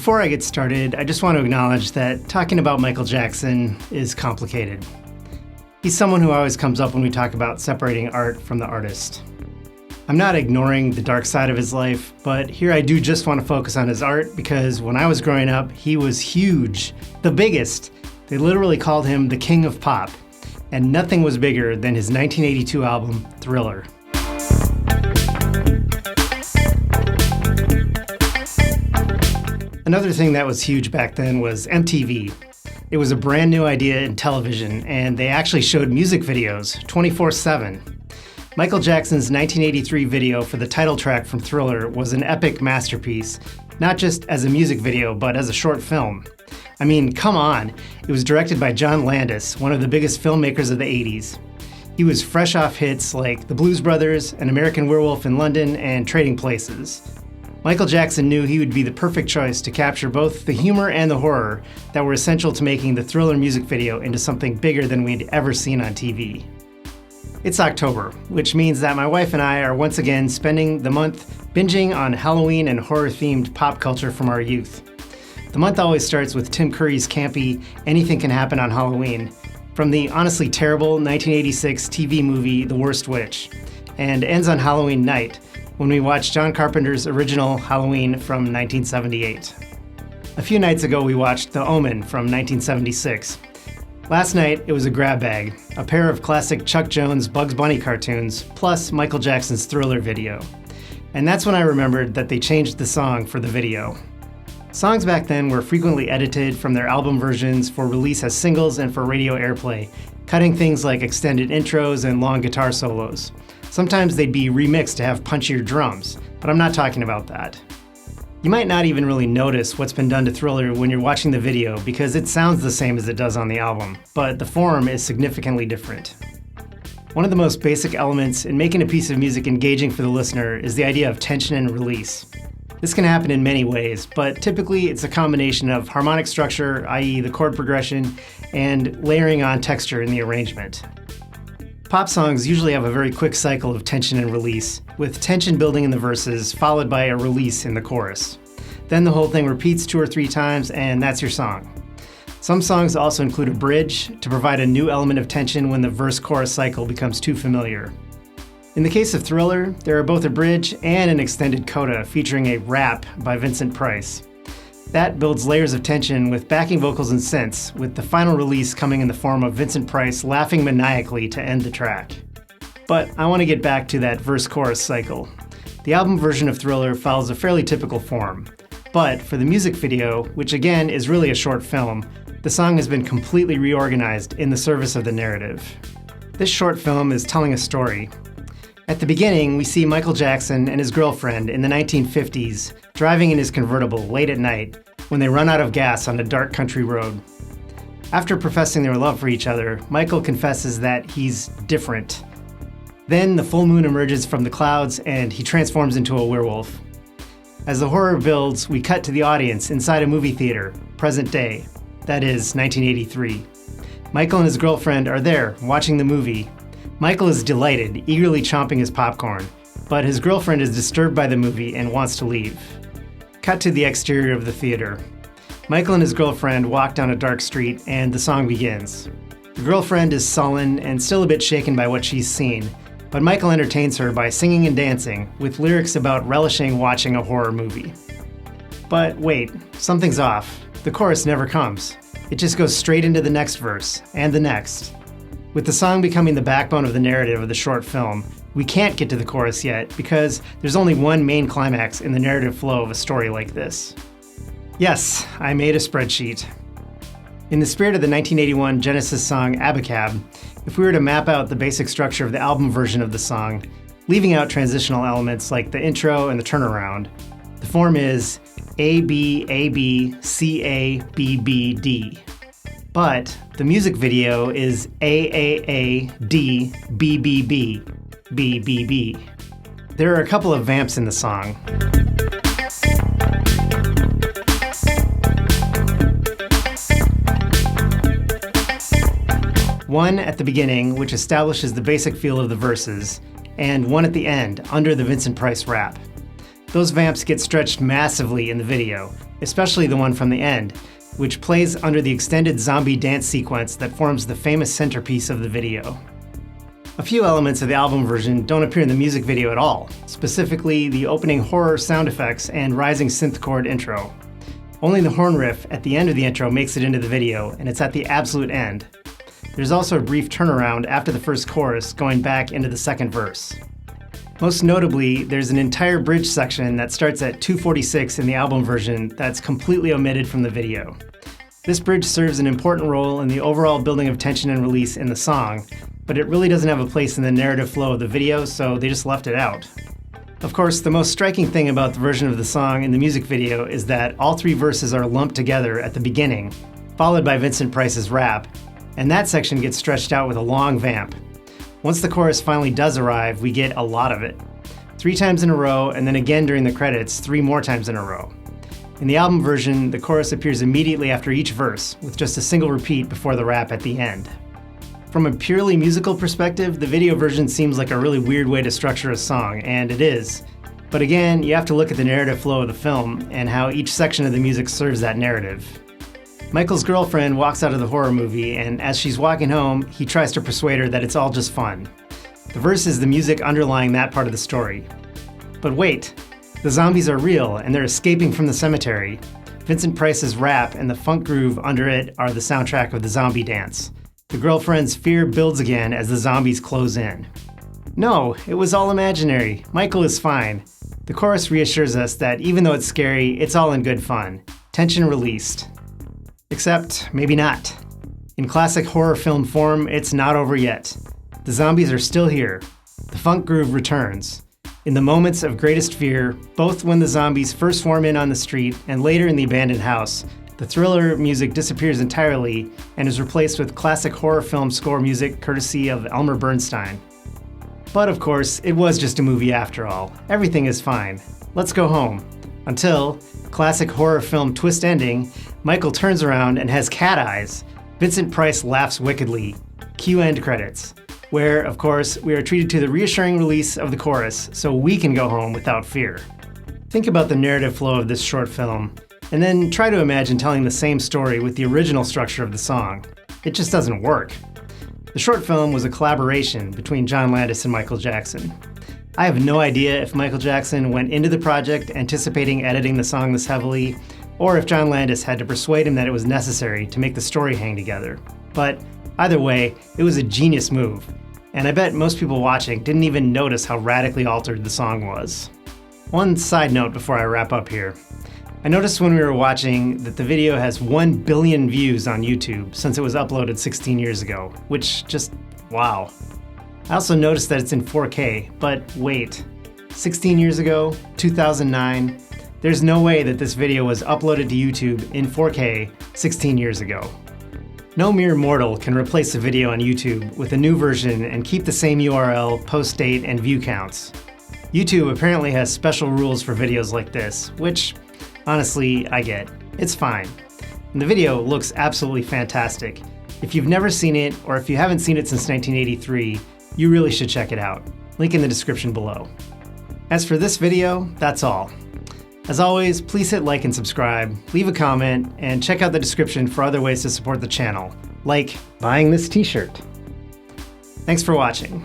Before I get started, I just want to acknowledge that talking about Michael Jackson is complicated. He's someone who always comes up when we talk about separating art from the artist. I'm not ignoring the dark side of his life, but here I do just want to focus on his art because when I was growing up, he was huge, the biggest. They literally called him the King of Pop, and nothing was bigger than his 1982 album, Thriller. Another thing that was huge back then was MTV. It was a brand new idea in television, and they actually showed music videos 24/7. Michael Jackson's 1983 video for the title track from Thriller was an epic masterpiece, not just as a music video, but as a short film. I mean, come on. It was directed by John Landis, one of the biggest filmmakers of the 80s. He was fresh off hits like The Blues Brothers, An American Werewolf in London, and Trading Places. Michael Jackson knew he would be the perfect choice to capture both the humor and the horror that were essential to making the Thriller music video into something bigger than we'd ever seen on TV. It's October, which means that my wife and I are once again spending the month binging on Halloween and horror-themed pop culture from our youth. The month always starts with Tim Curry's campy Anything Can Happen on Halloween, from the honestly terrible 1986 TV movie The Worst Witch, and ends on Halloween night, when we watched John Carpenter's original Halloween from 1978. A few nights ago we watched The Omen from 1976. Last night it was a grab bag, a pair of classic Chuck Jones Bugs Bunny cartoons, plus Michael Jackson's Thriller video. And that's when I remembered that they changed the song for the video. Songs back then were frequently edited from their album versions for release as singles and for radio airplay, cutting things like extended intros and long guitar solos. Sometimes they'd be remixed to have punchier drums, but I'm not talking about that. You might not even really notice what's been done to Thriller when you're watching the video because it sounds the same as it does on the album, but the form is significantly different. One of the most basic elements in making a piece of music engaging for the listener is the idea of tension and release. This can happen in many ways, but typically it's a combination of harmonic structure, i.e. the chord progression, and layering on texture in the arrangement. Pop songs usually have a very quick cycle of tension and release, with tension building in the verses followed by a release in the chorus. Then the whole thing repeats 2 or 3 times and that's your song. Some songs also include a bridge to provide a new element of tension when the verse-chorus cycle becomes too familiar. In the case of Thriller, there are both a bridge and an extended coda featuring a rap by Vincent Price. That builds layers of tension with backing vocals and synths, with the final release coming in the form of Vincent Price laughing maniacally to end the track. But I want to get back to that verse-chorus cycle. The album version of Thriller follows a fairly typical form. But for the music video, which again is really a short film, the song has been completely reorganized in the service of the narrative. This short film is telling a story. At the beginning, we see Michael Jackson and his girlfriend in the 1950s driving in his convertible late at night when they run out of gas on a dark country road. After professing their love for each other, Michael confesses that he's different. Then the full moon emerges from the clouds and he transforms into a werewolf. As the horror builds, we cut to the audience inside a movie theater, present day, that is 1983. Michael and his girlfriend are there watching the movie. Michael is delighted, eagerly chomping his popcorn, but his girlfriend is disturbed by the movie and wants to leave. Cut to the exterior of the theater. Michael and his girlfriend walk down a dark street and the song begins. The girlfriend is sullen and still a bit shaken by what she's seen, but Michael entertains her by singing and dancing with lyrics about relishing watching a horror movie. But wait, something's off. The chorus never comes. It just goes straight into the next verse, and the next. With the song becoming the backbone of the narrative of the short film, we can't get to the chorus yet because there's only one main climax in the narrative flow of a story like this. Yes, I made a spreadsheet. In the spirit of the 1981 Genesis song Abacab, if we were to map out the basic structure of the album version of the song, leaving out transitional elements like the intro and the turnaround, the form is A, B, A, B, C, A, B, B, D. But the music video is A, D, B, B, B, B, B, B. There are a couple of vamps in the song. One at the beginning, which establishes the basic feel of the verses, and one at the end, under the Vincent Price rap. Those vamps get stretched massively in the video, especially the one from the end, which plays under the extended zombie dance sequence that forms the famous centerpiece of the video. A few elements of the album version don't appear in the music video at all, specifically the opening horror sound effects and rising synth chord intro. Only the horn riff at the end of the intro makes it into the video, and it's at the absolute end. There's also a brief turnaround after the first chorus, going back into the second verse. Most notably, there's an entire bridge section that starts at 2:46 in the album version that's completely omitted from the video. This bridge serves an important role in the overall building of tension and release in the song, but it really doesn't have a place in the narrative flow of the video, so they just left it out. Of course, the most striking thing about the version of the song in the music video is that all three verses are lumped together at the beginning, followed by Vincent Price's rap, and that section gets stretched out with a long vamp. Once the chorus finally does arrive, we get a lot of it. 3 times in a row, and then again during the credits, 3 more times in a row. In the album version, the chorus appears immediately after each verse, with just a single repeat before the rap at the end. From a purely musical perspective, the video version seems like a really weird way to structure a song, and it is. But again, you have to look at the narrative flow of the film, and how each section of the music serves that narrative. Michael's girlfriend walks out of the horror movie, and as she's walking home, he tries to persuade her that it's all just fun. The verse is the music underlying that part of the story. But wait, the zombies are real, and they're escaping from the cemetery. Vincent Price's rap and the funk groove under it are the soundtrack of the zombie dance. The girlfriend's fear builds again as the zombies close in. No, it was all imaginary. Michael is fine. The chorus reassures us that even though it's scary, it's all in good fun. Tension released. Except, maybe not. In classic horror film form, it's not over yet. The zombies are still here. The funk groove returns. In the moments of greatest fear, both when the zombies first swarm in on the street and later in the abandoned house, the thriller music disappears entirely and is replaced with classic horror film score music courtesy of Elmer Bernstein. But of course, it was just a movie after all. Everything is fine. Let's go home. Until, classic horror film twist ending, Michael turns around and has cat eyes. Vincent Price laughs wickedly. Cue end credits, where, of course, we are treated to the reassuring release of the chorus so we can go home without fear. Think about the narrative flow of this short film, and then try to imagine telling the same story with the original structure of the song. It just doesn't work. The short film was a collaboration between John Landis and Michael Jackson. I have no idea if Michael Jackson went into the project anticipating editing the song this heavily, or if John Landis had to persuade him that it was necessary to make the story hang together. But either way, it was a genius move, and I bet most people watching didn't even notice how radically altered the song was. One side note before I wrap up here. I noticed when we were watching that the video has 1 billion views on YouTube since it was uploaded 16 years ago, which just, wow. I also noticed that it's in 4K, but wait, 16 years ago, 2009, there's no way that this video was uploaded to YouTube in 4K 16 years ago. No mere mortal can replace a video on YouTube with a new version and keep the same URL, post date, and view counts. YouTube apparently has special rules for videos like this, which, honestly, I get. It's fine. And the video looks absolutely fantastic. If you've never seen it, or if you haven't seen it since 1983, you really should check it out. Link in the description below. As for this video, that's all. As always, please hit like and subscribe, leave a comment, and check out the description for other ways to support the channel, like buying this t-shirt. Thanks for watching.